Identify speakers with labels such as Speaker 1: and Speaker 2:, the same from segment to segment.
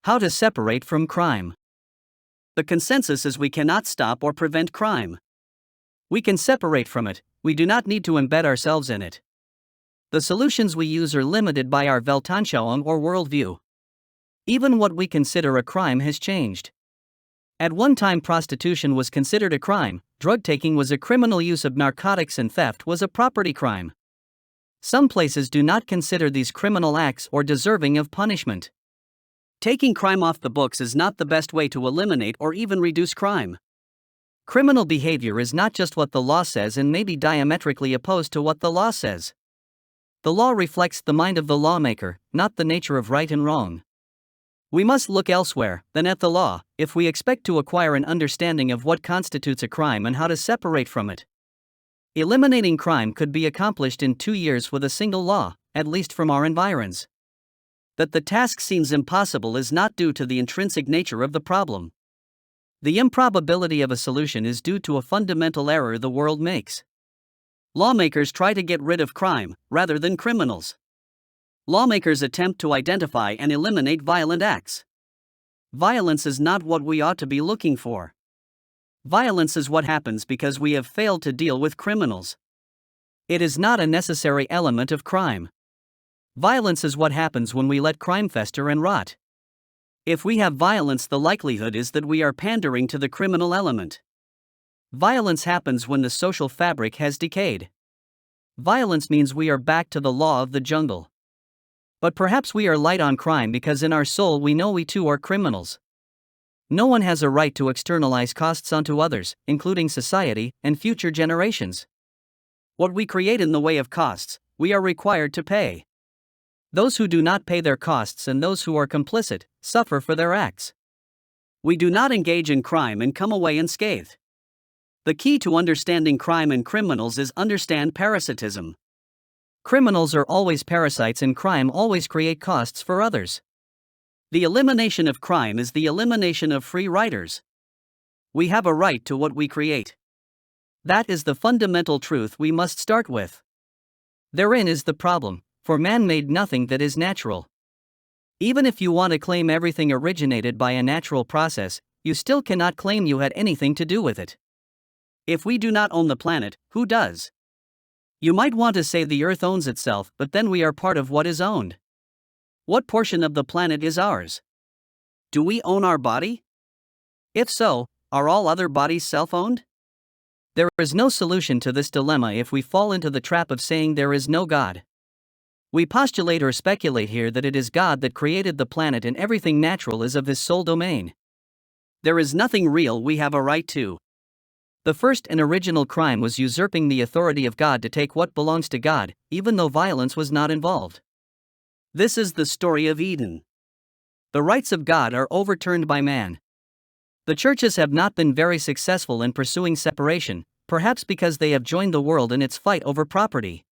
Speaker 1: How to separate from crime. The consensus is we cannot stop or prevent crime. We can separate from it, we do not need to embed ourselves in it. The solutions we use are limited by our Weltanschauung or worldview. Even what we consider a crime has changed. At one time, prostitution was considered a crime, drug taking was a criminal, use of narcotics and theft was a property crime. Some places do not consider these criminal acts or deserving of punishment. Taking crime off the books is not the best way to eliminate or even reduce crime. Criminal behavior is not just what the law says and may be diametrically opposed to what the law says. The law reflects the mind of the lawmaker, not the nature of right and wrong. We must look elsewhere than at the law if we expect to acquire an understanding of what constitutes a crime and how to separate from it. Eliminating crime could be accomplished in 2 years with a single law, at least from our environs. That the task seems impossible is not due to the intrinsic nature of the problem. The improbability of a solution is due to a fundamental error the world makes. Lawmakers try to get rid of crime, rather than criminals. Lawmakers attempt to identify and eliminate violent acts. Violence is not what we ought to be looking for. Violence is what happens because we have failed to deal with criminals. It is not a necessary element of crime. Violence is what happens when we let crime fester and rot. If we have violence, the likelihood is that we are pandering to the criminal element. Violence happens when the social fabric has decayed. Violence means we are back to the law of the jungle. But perhaps we are light on crime because in our soul we know we too are criminals. No one has a right to externalize costs onto others, including society and future generations. What we create in the way of costs, we are required to pay. Those who do not pay their costs and those who are complicit suffer for their acts. We do not engage in crime and come away unscathed. The key to understanding crime and criminals is understand parasitism. Criminals are always parasites and crime always create costs for others. The elimination of crime is the elimination of free riders. We have a right to what we create. That is the fundamental truth we must start with. Therein is the problem. For man made nothing that is natural. Even if you want to claim everything originated by a natural process, you still cannot claim you had anything to do with it. If we do not own the planet, who does? You might want to say the earth owns itself, but then we are part of what is owned. What portion of the planet is ours? Do we own our body? If so, are all other bodies self-owned? There is no solution to this dilemma if we fall into the trap of saying there is no God. We postulate or speculate here that it is God that created the planet and everything natural is of his sole domain. There is nothing real we have a right to. The first and original crime was usurping the authority of God to take what belongs to God, even though violence was not involved. This is the story of Eden. The rights of God are overturned by man. The churches have not been very successful in pursuing separation, perhaps because they have joined the world in its fight over property.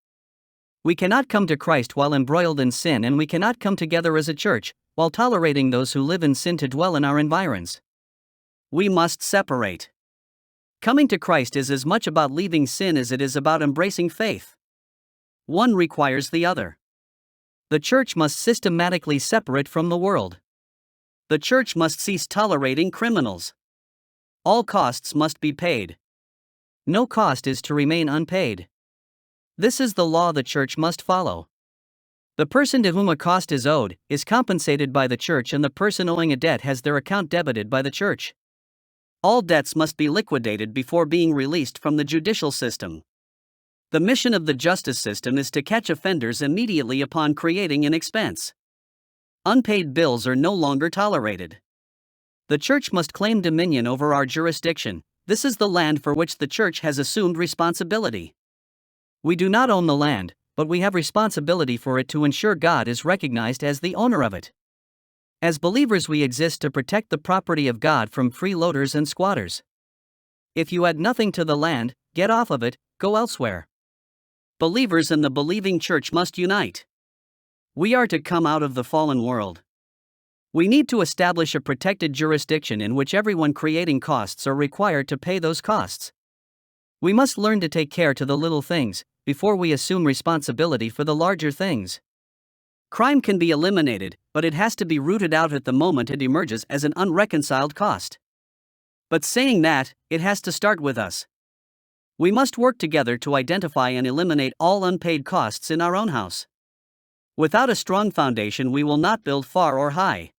Speaker 1: We cannot come to Christ while embroiled in sin, and we cannot come together as a church while tolerating those who live in sin to dwell in our environs. We must separate. Coming to Christ is as much about leaving sin as it is about embracing faith. One requires the other. The church must systematically separate from the world. The church must cease tolerating criminals. All costs must be paid. No cost is to remain unpaid. This is the law the church must follow. The person to whom a cost is owed is compensated by the church, and the person owing a debt has their account debited by the church. All debts must be liquidated before being released from the judicial system. The mission of the justice system is to catch offenders immediately upon creating an expense. Unpaid bills are no longer tolerated. The church must claim dominion over our jurisdiction. This is the land for which the church has assumed responsibility. We do not own the land, but we have responsibility for it to ensure God is recognized as the owner of it. As believers, we exist to protect the property of God from freeloaders and squatters. If you add nothing to the land, get off of it, go elsewhere. Believers in the believing church must unite. We are to come out of the fallen world. We need to establish a protected jurisdiction in which everyone creating costs are required to pay those costs. We must learn to take care to the little things before we assume responsibility for the larger things. Crime can be eliminated, but it has to be rooted out at the moment it emerges as an unreconciled cost. But saying that, it has to start with us. We must work together to identify and eliminate all unpaid costs in our own house. Without a strong foundation, we will not build far or high.